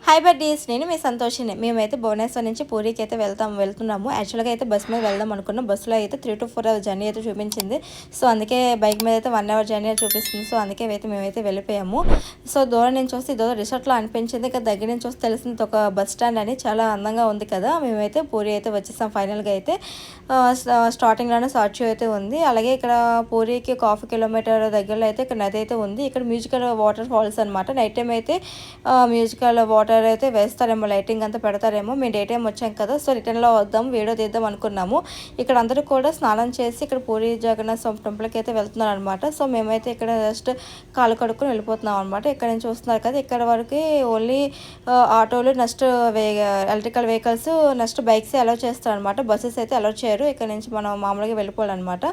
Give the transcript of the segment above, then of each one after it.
Hi buddies, నేను మీ సంతోషిని. మేమైతే భువనేశ్వర్ నుంచి పూరికి అయితే వెళ్తున్నాము. యాక్చువల్గా అయితే బస్ మీద వెళ్దాం అనుకున్నాం. బస్సులో అయితే 3 to 4 hours జర్నీ అయితే చూపించింది. సో అందుకే బైక్ మీద అయితే 1 hour జర్నీ చూపిస్తుంది. సో అందుకే అయితే మేమైతే వెళ్ళిపోయాము. సో దూరం నుంచి వస్తే ఇదో రిసార్ట్లో అనిపించింది. ఇక దగ్గర నుంచి వస్తే తెలిసింది ఒక బస్ స్టాండ్ అని, చాలా అందంగా ఉంది కదా. మేమైతే పూరి అయితే వచ్చేసాం. ఫైనల్గా అయితే స్టార్టింగ్లోనే స్టాచ్యూ అయితే ఉంది. అలాగే ఇక్కడ పూరికి 1/2 కిలోమీటర్ దగ్గరలో అయితే ఇక్కడ నది అయితే ఉంది. ఇక్కడ మ్యూజికల్ వాటర్ ఫాల్స్ అనమాట. నైట్ టైం అయితే మ్యూజికల్ వాటర్ అయితే వేస్తారేమో, లైటింగ్ అంతా పెడతారేమో. మేము డే టైం వచ్చాం కదా, సో రిటర్న్లో వద్దాం, వీడియో తీద్దాం అనుకున్నాము. ఇక్కడ అందరూ కూడా స్నానం చేసి ఇక్కడ పూరి జగన్నాథ స్వామి టెంపుల్కి అయితే వెళ్తున్నారు అనమాట. సో మేమైతే ఇక్కడ జస్ట్ కాలు కడుక్కొని వెళ్ళిపోతున్నాం అనమాట. ఇక్కడ నుంచి చూస్తున్నారు కదా, ఇక్కడ వరకు ఓన్లీ ఆటోలు, next electrical vehicles, next bikes allow చేస్తారు అనమాట. బస్సెస్ అయితే అలౌ చేయరు. ఇక్కడ నుంచి మనం మామూలుగా వెళ్ళిపోవాలన్నమాట.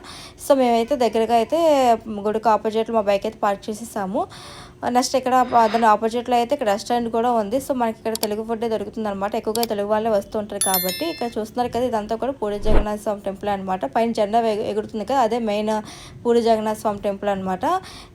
సో మేమైతే దగ్గరగా అయితే గుడికి ఆపోజిట్లో మా బైక్ అయితే పార్క్ చేసేసాము. నెక్స్ట్ ఇక్కడ దాని ఆపోజిట్లో అయితే ఇక్కడ రెస్టారెంట్ కూడా ఉంది. సో మనకి ఇక్కడ తెలుగు ఫుడ్ దొరుకుతుంది అనమాట. ఎక్కువగా తెలుగు వాళ్ళే వస్తూ ఉంటారు కాబట్టి. ఇక్కడ చూస్తున్నారు కదా, ఇదంతా కూడా పూరి జగన్నాథ స్వామి టెంపుల్ అనమాట. పైన జెండా ఎగురుతుంది కదా, అదే మెయిన్ పూరి జగన్నాథ స్వామి టెంపుల్ అనమాట.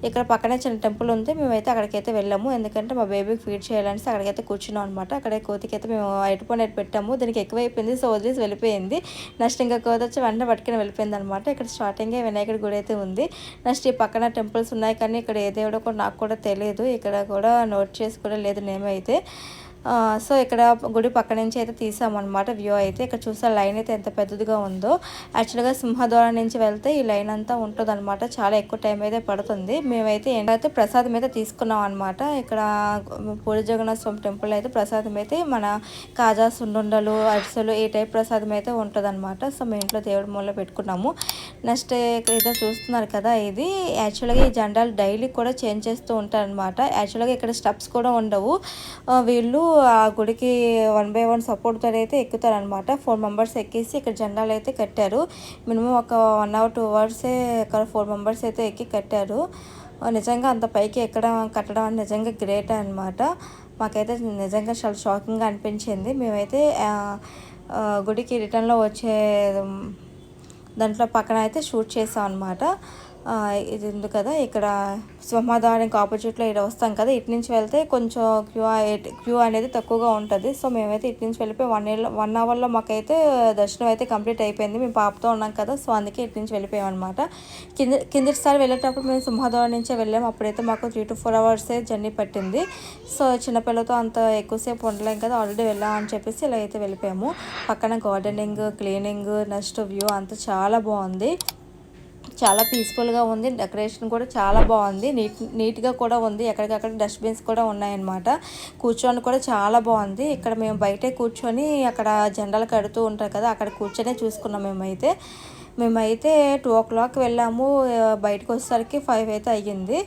ఇక్కడ పక్కనే చిన్న టెంపుల్ ఉంది. మేమైతే అక్కడికైతే వెళ్ళాము, ఎందుకంటే మా బేబీకి ఫీడ్ చేయాలని అక్కడికైతే కూర్చున్నాం అనమాట. అక్కడ కోతికైతే మేము ఎటుపోయిన పెట్టాము, దీనికి ఎక్కువైపోయింది, సో వదిలేసి వెళ్ళిపోయింది. నెక్స్ట్ ఇంకా కోతి వచ్చి వెంటనే పట్టుకుని వెళ్ళిపోయింది అనమాట. ఇక్కడ స్టార్టింగే వినాయకుడి గుడి అయితే ఉంది. నెక్స్ట్ ఈ పక్కన టెంపుల్స్ ఉన్నాయి, కానీ ఇక్కడ ఏ దేవుడో కూడా నాకు కూడా తెలియదు. ఇక్కడ కూడా నోట్ చేసి కూడా లేదు నేమ్ అయితే. సో ఇక్కడ గుడి పక్క నుంచి అయితే తీసామన్నమాట వ్యూ అయితే. ఇక్కడ చూసే లైన్ అయితే ఎంత పెద్దదిగా ఉందో. యాక్చువల్గా సింహద్వారం నుంచి వెళ్తే ఈ లైన్ అంతా ఉంటుంది అనమాట. చాలా ఎక్కువ టైం అయితే పడుతుంది. మేమైతే ఏంటంటే ప్రసాదం అయితే తీసుకున్నాం అనమాట. ఇక్కడ పూరి జగన్నాథ స్వామి టెంపుల్ అయితే ప్రసాదం అయితే మన కాజా, సున్నుండలు, అరిసెలు ఈ టైప్ ప్రసాదం అయితే ఉంటుంది అనమాట. సో మేము ఇంట్లో దేవుడి మూలలో పెట్టుకున్నాము. నెక్స్ట్ ఇక్కడ ఏదో చూస్తున్నారు కదా, ఇది యాక్చువల్గా ఈ జెండాలు డైలీ కూడా చేంజ్ చేస్తూ ఉంటారు అనమాట. యాక్చువల్గా ఇక్కడ స్టెప్స్ కూడా ఉండవు. వీళ్ళు ఆ గుడికి 1 by 1 సపోర్ట్తో అయితే ఎక్కుతారనమాట. 4 members ఎక్కేసి ఇక్కడ జెండాలు అయితే కట్టారు. మినిమం ఒక 1 hour 2 hours ఇక్కడ 4 members అయితే ఎక్కి కట్టారు. నిజంగా అంత పైకి కట్టడం అని నిజంగా గ్రేట్ అనమాట. మాకైతే నిజంగా చాలా షాకింగ్గా అనిపించింది. మేమైతే గుడికి రిటర్న్లో వచ్చే దాంట్లో పక్కన అయితే షూట్ చేసాం అనమాట. ఇది ఉంది కదా, ఇక్కడ సింహద్వారానికి ఆపోజిట్లో ఇక్కడ వస్తాం కదా, ఇటు నుంచి వెళ్తే కొంచెం క్యూ అనేది తక్కువగా ఉంటుంది. సో మేమైతే ఇటు నుంచి వెళ్ళిపోయి 1 hourలో మాకైతే దర్శనం అయితే కంప్లీట్ అయిపోయింది. మేము పాపతో ఉన్నాం కదా, సో అందుకే ఇటు నుంచి వెళ్ళిపోయాం అనమాట. కిందటిసారి వెళ్ళేటప్పుడు మేము సింహద్వారం నుంచే వెళ్ళాము. అప్పుడైతే మాకు 3 to 4 hours జర్నీ పట్టింది. సో చిన్నపిల్లతో అంత ఎక్కువసేపు ఉండలేం కదా, ఆల్రెడీ వెళ్ళామని చెప్పేసి ఇలా అయితే వెళ్ళిపోయాము. పక్కన గార్డెనింగ్, క్లీనింగ్, నెక్స్ట్ వ్యూ అంతా చాలా బాగుంది. చాలా పీస్ఫుల్గా ఉంది. డెకరేషన్ కూడా చాలా బాగుంది. నీట్గా కూడా ఉంది. ఎక్కడికక్కడ డస్ట్బిన్స్ కూడా ఉన్నాయన్నమాట. కూర్చొని కూడా చాలా బాగుంది. ఇక్కడ మేము బయటే కూర్చొని అక్కడ జెండాలు కడుతూ ఉంటారు కదా, అక్కడ కూర్చొనే చూసుకున్నాం. మేమైతే 2 o'clock వెళ్ళాము. బయటకు వచ్చేసరికి 5 అయితే అయ్యింది.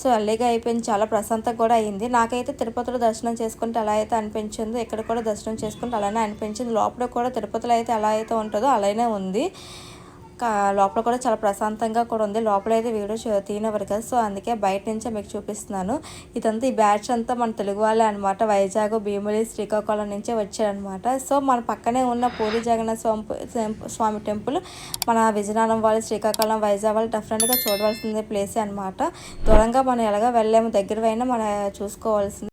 సో అల్లీగా అయిపోయింది. చాలా ప్రశాంతంగా కూడా అయ్యింది. నాకైతే తిరుపతిలో దర్శనం చేసుకుంటే అలా అయితే అనిపించింది, ఇక్కడ కూడా దర్శనం చేసుకుంటే అలానే అనిపించింది. లోపల కూడా తిరుపతిలో అయితే ఎలా అయితే ఉంటుందో అలానే ఉంది. లోపల కూడా చాలా ప్రశాంతంగా కూడా ఉంది. లోపల అయితే వీడియో తీయనివ్వరు కదా, సో అందుకే బయట నుంచే మీకు చూపిస్తున్నాను. ఇదంతా ఈ బ్యాచ్ అంతా మన తెలుగు వాళ్ళే అనమాట. వైజాగ్, భీమిలి, శ్రీకాకుళం నుంచే వచ్చారనమాట. సో మన పక్కనే ఉన్న పూరి జగన్నాథ స్వామి టెంపుల్ మన విజయనగరం వాళ్ళు, శ్రీకాకుళం, వైజాగ్ వాళ్ళు డెఫినెట్గా చూడవలసిందే ప్లేసే అనమాట. దూరంగా మనం ఎలాగో వెళ్ళాము, దగ్గర అయినా మనం చూసుకోవాల్సింది.